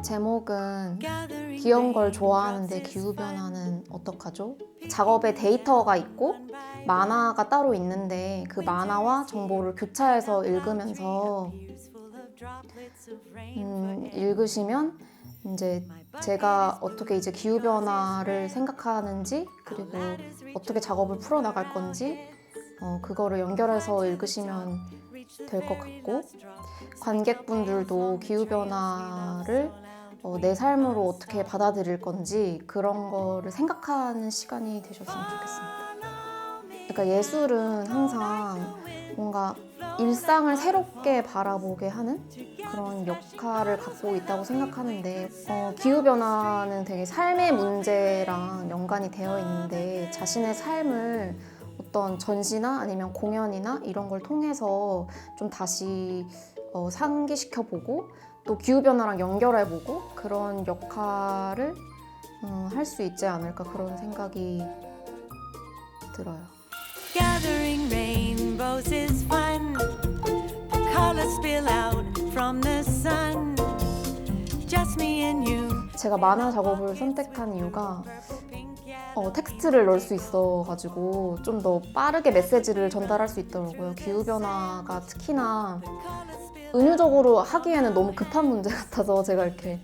제목은 귀여운 걸 좋아하는데 기후변화는 어떡하죠? 작업에 데이터가 있고 만화가 따로 있는데 그 만화와 정보를 교차해서 읽으면서 읽으시면 이제 제가 어떻게 이제 기후변화를 생각하는지 그리고 어떻게 작업을 풀어나갈 건지 그거를 연결해서 읽으시면 될 것 같고 관객분들도 기후변화를 내 삶으로 어떻게 받아들일 건지 그런 거를 생각하는 시간이 되셨으면 좋겠습니다. 그러니까 예술은 항상 뭔가 일상을 새롭게 바라보게 하는 그런 역할을 갖고 있다고 생각하는데 기후변화는 되게 삶의 문제랑 연관이 되어 있는데 자신의 삶을 어떤 전시나 아니면 공연이나 이런 걸 통해서 좀 다시 상기시켜보고 또 기후변화랑 연결해보고 그런 역할을 할 수 있지 않을까 그런 생각이 들어요. Gathering rainbows is fun. The colors spill out from the sun. Just me and you. 제가 만화 작업을 선택한 이유가 텍스트를 넣을 수 있어가지고 좀 더 빠르게 메시지를 전달할 수 있더라고요. 기후변화가 특히나 은유적으로 하기에는 너무 급한 문제 같아서 제가 이렇게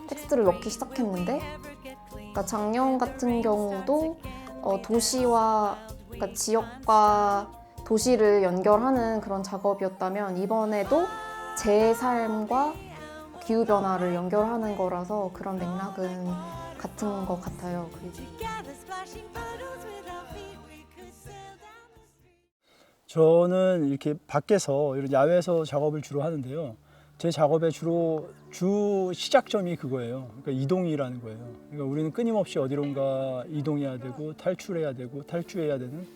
텍스트를 넣기 시작했는데 그러니까 작년 같은 경우도 도시와 그러니까 지역과 도시를 연결하는 그런 작업이었다면 이번에도 제 삶과 기후변화를 연결하는 거라서 그런 맥락은 같은 것 같아요. 저는 이렇게 밖에서 이런 야외에서 작업을 주로 하는데요. 제 작업의 주 시작점이 그거예요. 그러니까 이동이라는 거예요. 그러니까 우리는 끊임없이 어디론가 이동해야 되고 탈출해야 되고 탈주해야 되는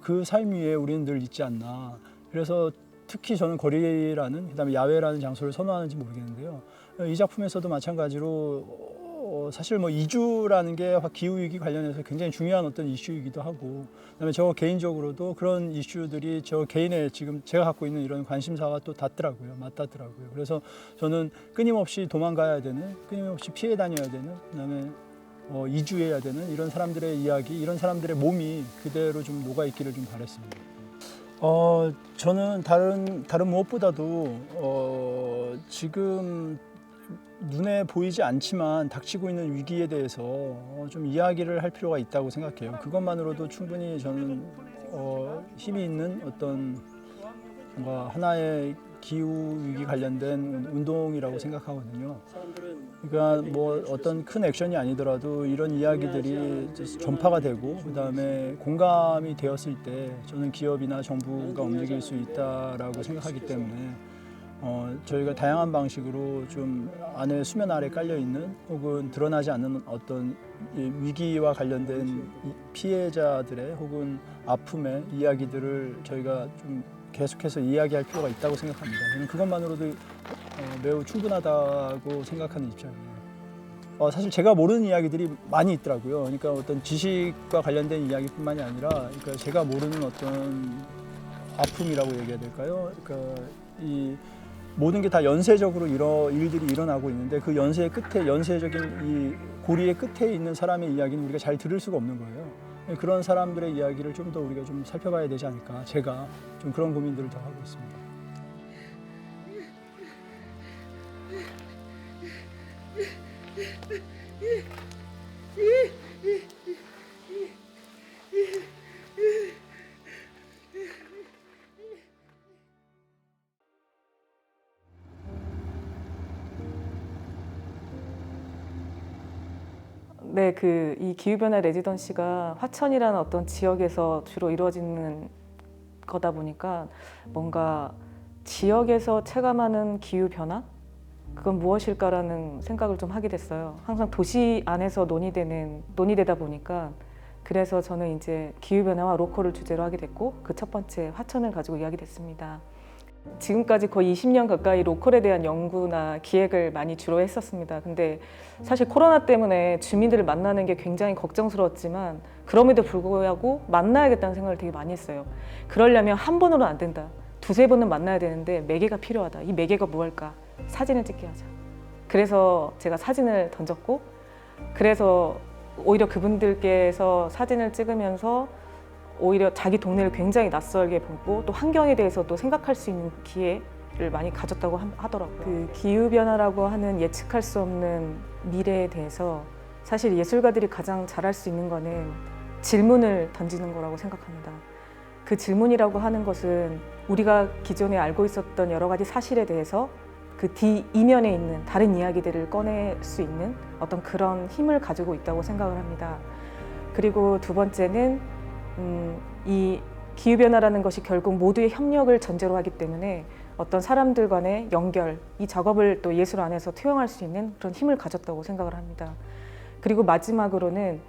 그 삶 위에 우리는 늘 있지 않나. 그래서 특히 저는 거리라는 그다음에 야외라는 장소를 선호하는지 모르겠는데요. 이 작품에서도 마찬가지로 사실 뭐 이주라는 게 기후위기 관련해서 굉장히 중요한 어떤 이슈이기도 하고 그다음에 저 개인적으로도 그런 이슈들이 저 개인의 지금 제가 갖고 있는 이런 관심사와 또 맞닿더라고요. 그래서 저는 끊임없이 도망가야 되는, 끊임없이 피해 다녀야 되는, 그다음에 이주해야 되는 이런 사람들의 이야기, 이런 사람들의 몸이 그대로 좀 녹아있기를 좀 바랬습니다. 저는 다른 무엇보다도 지금 눈에 보이지 않지만 닥치고 있는 위기에 대해서 좀 이야기를 할 필요가 있다고 생각해요. 그것만으로도 충분히 저는 힘이 있는 어떤 뭔가 하나의 기후 위기 관련된 운동이라고 생각하거든요. 그러니까 뭐 어떤 큰 액션이 아니더라도 이런 이야기들이 전파가 되고 그다음에 공감이 되었을 때 저는 기업이나 정부가 움직일 수 있다라고 생각하기 때문에 저희가 다양한 방식으로 좀 안에 수면 아래 깔려 있는 혹은 드러나지 않는 어떤 위기와 관련된 피해자들의 혹은 아픔의 이야기들을 저희가 좀 계속해서 이야기할 필요가 있다고 생각합니다. 저는 그것만으로도 매우 충분하다고 생각하는 입장이에요. 사실 제가 모르는 이야기들이 많이 있더라고요. 그러니까 어떤 지식과 관련된 이야기뿐만이 아니라 그러니까 제가 모르는 어떤 아픔이라고 얘기해야 될까요? 그러니까 이 모든 게 다 연쇄적으로 일들이 일어나고 있는데 그 연쇄적인 이 고리의 끝에 있는 사람의 이야기는 우리가 잘 들을 수가 없는 거예요. 그런 사람들의 이야기를 좀 더 우리가 좀 살펴봐야 되지 않을까. 제가 좀 그런 고민들을 더 하고 있습니다. 네, 이 기후변화 레지던시가 화천이라는 어떤 지역에서 주로 이루어지는 거다 보니까 뭔가 지역에서 체감하는 기후변화? 그건 무엇일까라는 생각을 좀 하게 됐어요. 항상 도시 안에서 논의되다 보니까 그래서 저는 이제 기후변화와 로컬을 주제로 하게 됐고 그 첫 번째 화천을 가지고 이야기됐습니다. 지금까지 거의 20년 가까이 로컬에 대한 연구나 기획을 많이 주로 했었습니다. 근데 사실 코로나 때문에 주민들을 만나는 게 굉장히 걱정스러웠지만 그럼에도 불구하고 만나야겠다는 생각을 되게 많이 했어요. 그러려면 한 번으로는 안 된다. 두세 번은 만나야 되는데 매개가 필요하다. 이 매개가 무엇일까? 사진을 찍게 하자. 그래서 제가 사진을 던졌고, 그래서 오히려 그분들께서 사진을 찍으면서 오히려 자기 동네를 굉장히 낯설게 보고 또 환경에 대해서도 생각할 수 있는 기회를 많이 가졌다고 하더라고요. 그 기후변화라고 하는 예측할 수 없는 미래에 대해서 사실 예술가들이 가장 잘할 수 있는 거는 질문을 던지는 거라고 생각합니다. 그 질문이라고 하는 것은 우리가 기존에 알고 있었던 여러 가지 사실에 대해서 그 이면에 있는 다른 이야기들을 꺼낼 수 있는 어떤 그런 힘을 가지고 있다고 생각을 합니다. 그리고 두 번째는 이 기후변화라는 것이 결국 모두의 협력을 전제로 하기 때문에 어떤 사람들 간의 연결, 이 작업을 또 예술 안에서 투영할 수 있는 그런 힘을 가졌다고 생각을 합니다. 그리고 마지막으로는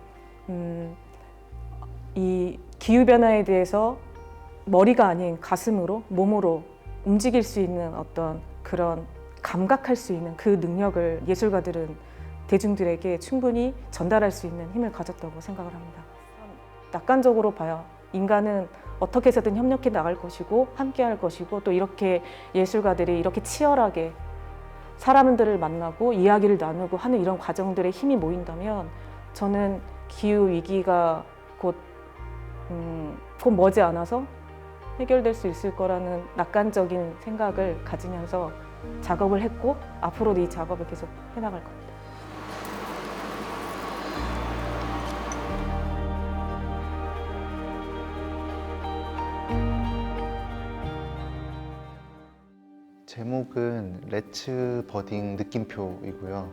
이 기후변화에 대해서 머리가 아닌 가슴으로, 몸으로 움직일 수 있는 어떤 그런 감각할 수 있는 그 능력을 예술가들은 대중들에게 충분히 전달할 수 있는 힘을 가졌다고 생각을 합니다. 낙관적으로 봐요. 인간은 어떻게 해서든 협력해 나갈 것이고 함께 할 것이고 또 이렇게 예술가들이 이렇게 치열하게 사람들을 만나고 이야기를 나누고 하는 이런 과정들의 힘이 모인다면 저는 기후 위기가 곧 머지않아서 해결될 수 있을 거라는 낙관적인 생각을 가지면서 작업을 했고 앞으로도 이 작업을 계속 해나갈 겁니다. 제목은 레츠 버딩 느낌표이고요.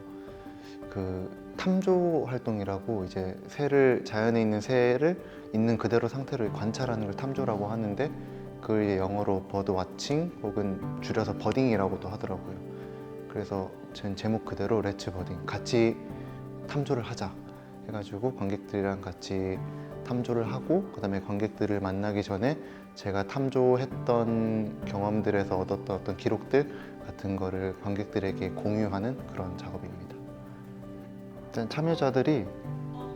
그 탐조 활동이라고 이제 새를, 자연에 있는 새를 있는 그대로 상태를 관찰하는 걸 탐조라고 하는데 그걸 이제 영어로 버드 와칭 혹은 줄여서 버딩이라고도 하더라고요. 그래서 전 제목 그대로 레츠 버딩, 같이 탐조를 하자 해가지고 관객들이랑 같이 탐조를 하고 그다음에 관객들을 만나기 전에 제가 탐조했던 경험들에서 얻었던 어떤 기록들 같은 거를 관객들에게 공유하는 그런 작업입니다. 일단 참여자들이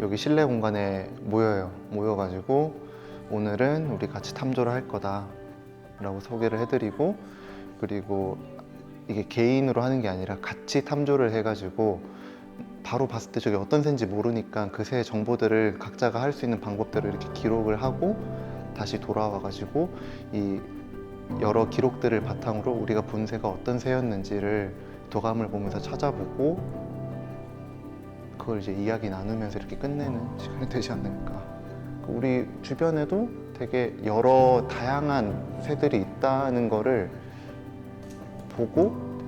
여기 실내 공간에 모여가지고 오늘은 우리 같이 탐조를 할 거다 라고 소개를 해드리고, 그리고 이게 개인으로 하는 게 아니라 같이 탐조를 해가지고 바로 봤을 때 저게 어떤 새인지 모르니까 그 새의 정보들을 각자가 할 수 있는 방법들을 이렇게 기록을 하고 다시 돌아와가지고 이 여러 기록들을 바탕으로 우리가 본 새가 어떤 새였는지를 도감을 보면서 찾아보고 그걸 이제 이야기 나누면서 이렇게 끝내는 시간이 되지 않을까. 우리 주변에도 되게 여러 다양한 새들이 있다는 거를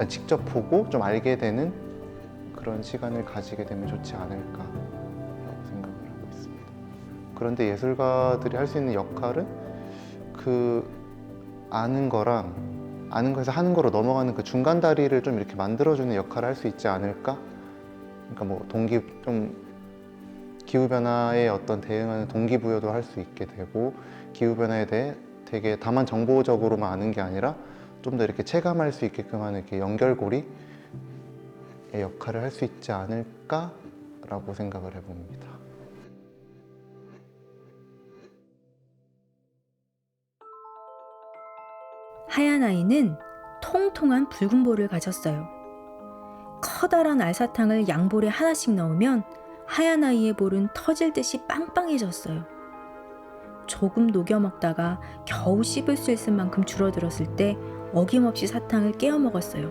직접 보고 좀 알게 되는 그런 시간을 가지게 되면 좋지 않을까라고 생각을 하고 있습니다. 그런데 예술가들이 할 수 있는 역할은 그 아는 거에서 하는 거로 넘어가는 그 중간 다리를 좀 이렇게 만들어주는 역할을 할 수 있지 않을까? 그러니까 뭐 기후변화에 어떤 대응하는 동기부여도 할 수 있게 되고, 기후변화에 대해 되게 다만 정보적으로만 아는 게 아니라 좀 더 이렇게 체감할 수 있게끔 하는 이렇게 연결고리의 역할을 할 수 있지 않을까라고 생각을 해봅니다. 하얀 아이는 통통한 붉은 볼을 가졌어요. 커다란 알사탕을 양볼에 하나씩 넣으면 하얀 아이의 볼은 터질 듯이 빵빵해졌어요. 조금 녹여 먹다가 겨우 씹을 수 있을 만큼 줄어들었을 때 어김없이 사탕을 깨어 먹었어요.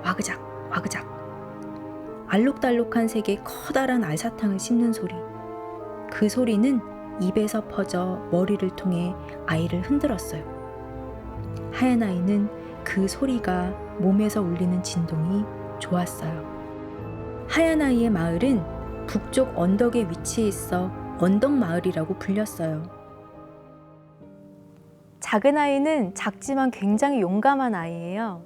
와그작 와그작. 알록달록한 색의 커다란 알사탕을 씹는 소리. 그 소리는 입에서 퍼져 머리를 통해 아이를 흔들었어요. 하얀 아이는 그 소리가 몸에서 울리는 진동이 좋았어요. 하얀 아이의 마을은 북쪽 언덕에 위치해 있어 언덕마을이라고 불렸어요. 작은 아이는 작지만 굉장히 용감한 아이예요.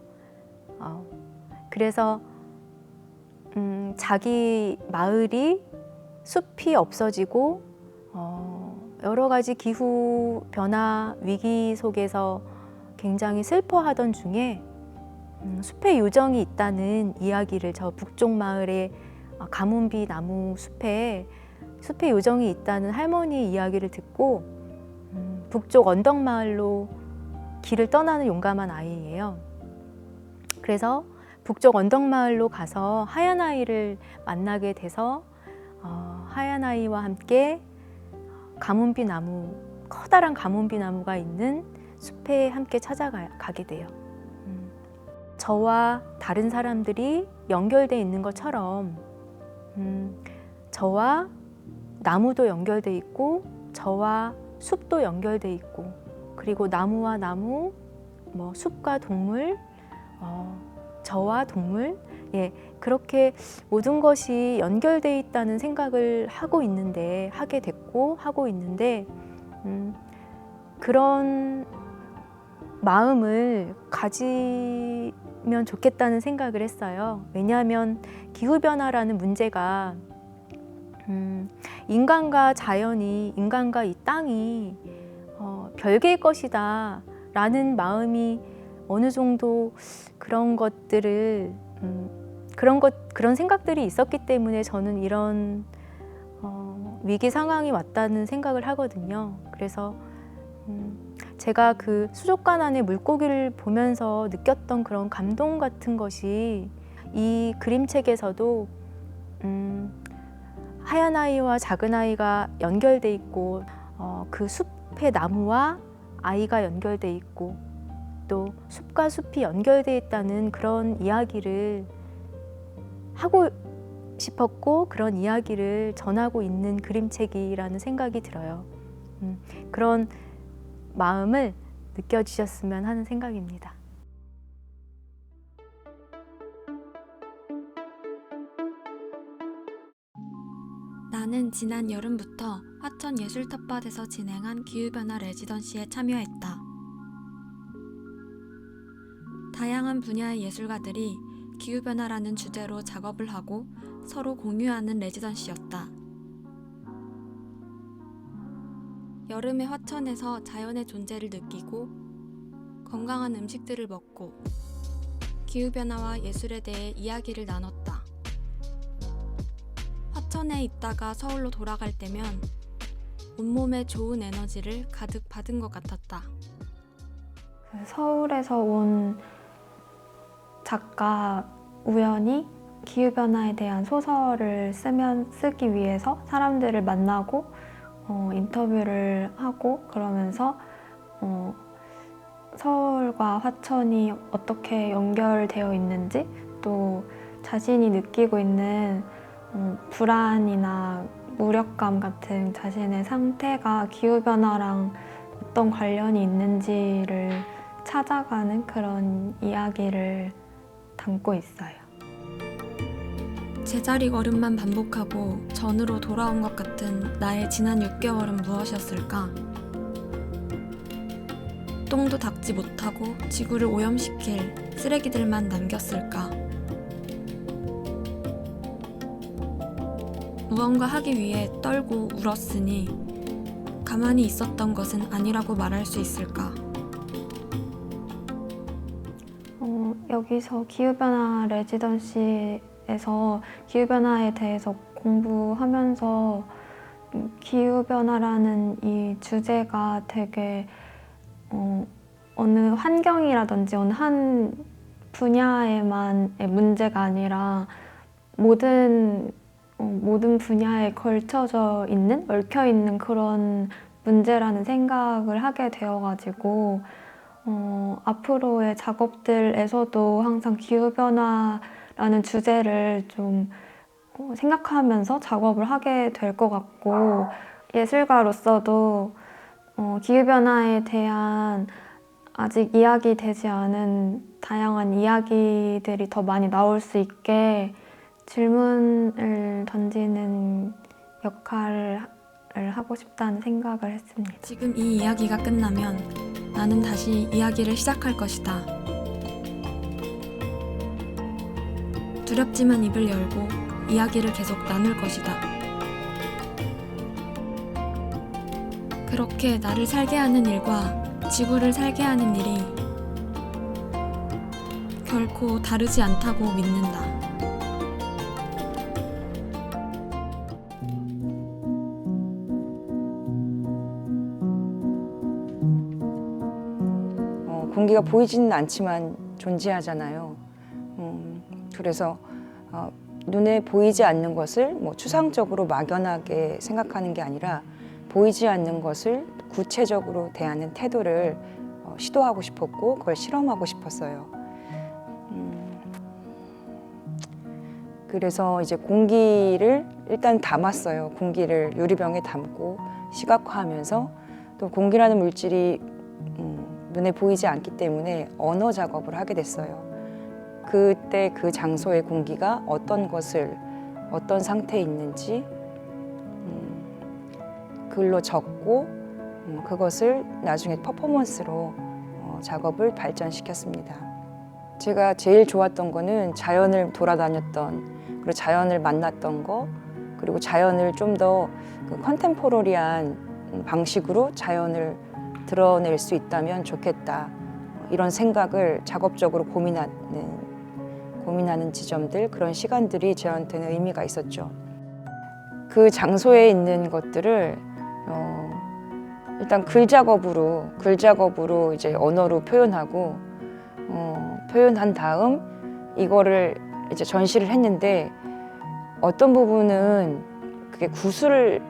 그래서 자기 마을이 숲이 없어지고 여러 가지 기후 변화 위기 속에서 굉장히 슬퍼하던 중에 숲에 요정이 있다는 이야기를, 저 북쪽 마을의 가문비 나무 숲에 요정이 있다는 할머니의 이야기를 듣고 북쪽 언덕마을로 길을 떠나는 용감한 아이예요. 그래서 북쪽 언덕마을로 가서 하얀 아이를 만나게 돼서 하얀 아이와 함께 가문비 나무, 커다란 가문비 나무가 있는 숲에 함께 찾아가게 돼요. 저와 다른 사람들이 연결돼 있는 것처럼 저와 나무도 연결돼 있고 저와 숲도 연결돼 있고 그리고 나무와 나무, 숲과 동물, 저와 동물, 그렇게 모든 것이 연결돼 있다는 생각을 하게 됐고 하고 있는데 그런 마음을 가지면 좋겠다는 생각을 했어요. 왜냐하면 기후변화라는 문제가 인간과 자연이, 인간과 이 땅이 별개의 것이다 라는 마음이 어느 정도 그런 것들을 그런 생각들이 있었기 때문에 저는 이런 위기 상황이 왔다는 생각을 하거든요. 그래서 제가 그 수족관 안에 물고기를 보면서 느꼈던 그런 감동 같은 것이 이 그림책에서도 하얀 아이와 작은 아이가 연결돼 있고 그 숲의 나무와 아이가 연결돼 있고 또 숲과 숲이 연결돼 있다는 그런 이야기를 하고 싶었고 그런 이야기를 전하고 있는 그림책이라는 생각이 들어요. 그런 마음을 느껴주셨으면 하는 생각입니다. 나는 지난 여름부터 화천 예술 텃밭에서 진행한 기후변화 레지던시에 참여했다. 다양한 분야의 예술가들이 기후변화라는 주제로 작업을 하고 서로 공유하는 레지던시였다. 여름의 화천에서 자연의 존재를 느끼고 건강한 음식들을 먹고 기후변화와 예술에 대해 이야기를 나눴다. 화천에 있다가 서울로 돌아갈 때면 온몸에 좋은 에너지를 가득 받은 것 같았다. 서울에서 온 작가 우연히 기후변화에 대한 소설을 쓰기 위해서 사람들을 만나고 인터뷰를 하고 그러면서 서울과 화천이 어떻게 연결되어 있는지 또 자신이 느끼고 있는 불안이나 무력감 같은 자신의 상태가 기후변화랑 어떤 관련이 있는지를 찾아가는 그런 이야기를 담고 있어요. 제자리 걸음만 반복하고 전으로 돌아온 것 같은 나의 지난 6개월은 무엇이었을까? 똥도 닦지 못하고 지구를 오염시킬 쓰레기들만 남겼을까? 무언가 하기 위해 떨고 울었으니 가만히 있었던 것은 아니라고 말할 수 있을까? 여기서 기후변화 레지던시에서 기후변화에 대해서 공부하면서 기후변화라는 이 주제가 되게 어느 환경이라든지 어느 한 분야에만의 문제가 아니라 모든 분야에 걸쳐져 있는, 얽혀 있는 그런 문제라는 생각을 하게 되어가지고 앞으로의 작업들에서도 항상 기후변화라는 주제를 좀 생각하면서 작업을 하게 될 것 같고 예술가로서도 기후변화에 대한 아직 이야기되지 않은 다양한 이야기들이 더 많이 나올 수 있게 질문을 던지는 역할을 하고 싶다는 생각을 했습니다. 지금 이 이야기가 끝나면 나는 다시 이야기를 시작할 것이다. 두렵지만 입을 열고 이야기를 계속 나눌 것이다. 그렇게 나를 살게 하는 일과 지구를 살게 하는 일이 결코 다르지 않다고 믿는다. 공기가 보이지는 않지만 존재하잖아요. 그래서 눈에 보이지 않는 것을 뭐 추상적으로 막연하게 생각하는 게 아니라 보이지 않는 것을 구체적으로 대하는 태도를 시도하고 싶었고 그걸 실험하고 싶었어요. 그래서 이제 공기를 일단 담았어요. 공기를 유리병에 담고 시각화하면서 또 공기라는 물질이 눈에 보이지 않기 때문에 언어 작업을 하게 됐어요. 그때 그 장소의 공기가 어떤 것을 어떤 상태에 있는지 글로 적고 그것을 나중에 퍼포먼스로 작업을 발전시켰습니다. 제가 제일 좋았던 거는 자연을 돌아다녔던 그리고 자연을 만났던 거 그리고 자연을 좀 더 컨템포러리한 방식으로 자연을 드러낼 수 있다면 좋겠다. 이런 생각을 작업적으로 고민하는 지점들 그런 시간들이 저한테는 의미가 있었죠. 그 장소에 있는 것들을 일단 글 작업으로 이제 언어로 표현하고 표현한 다음 이거를 이제 전시를 했는데 어떤 부분은 그게 구술의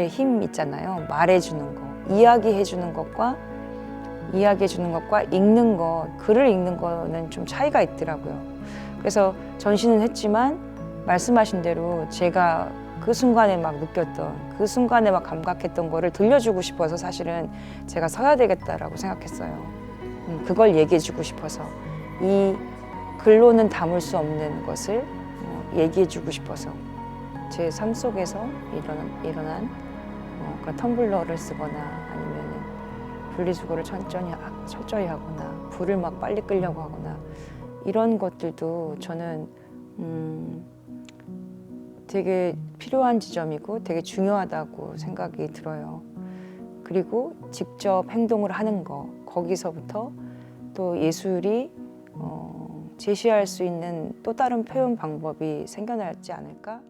힘 있잖아요. 말해주는 거, 이야기해주는 것과 읽는 것, 글을 읽는 거는 좀 차이가 있더라고요. 그래서 전시는 했지만 말씀하신 대로 제가 그 순간에 막 느꼈던 그 순간에 막 감각했던 거를 들려주고 싶어서 사실은 제가 서야 되겠다라고 생각했어요. 그걸 얘기해주고 싶어서 이 글로는 담을 수 없는 것을 얘기해주고 싶어서 제 삶 속에서 일어난 그런 텀블러를 쓰거나 아니면 분리수거를 철저히 하거나 불을 막 빨리 끄려고 하거나 이런 것들도 저는 되게 필요한 지점이고 되게 중요하다고 생각이 들어요. 그리고 직접 행동을 하는 거 거기서부터 또 예술이 제시할 수 있는 또 다른 표현 방법이 생겨나지 않을까?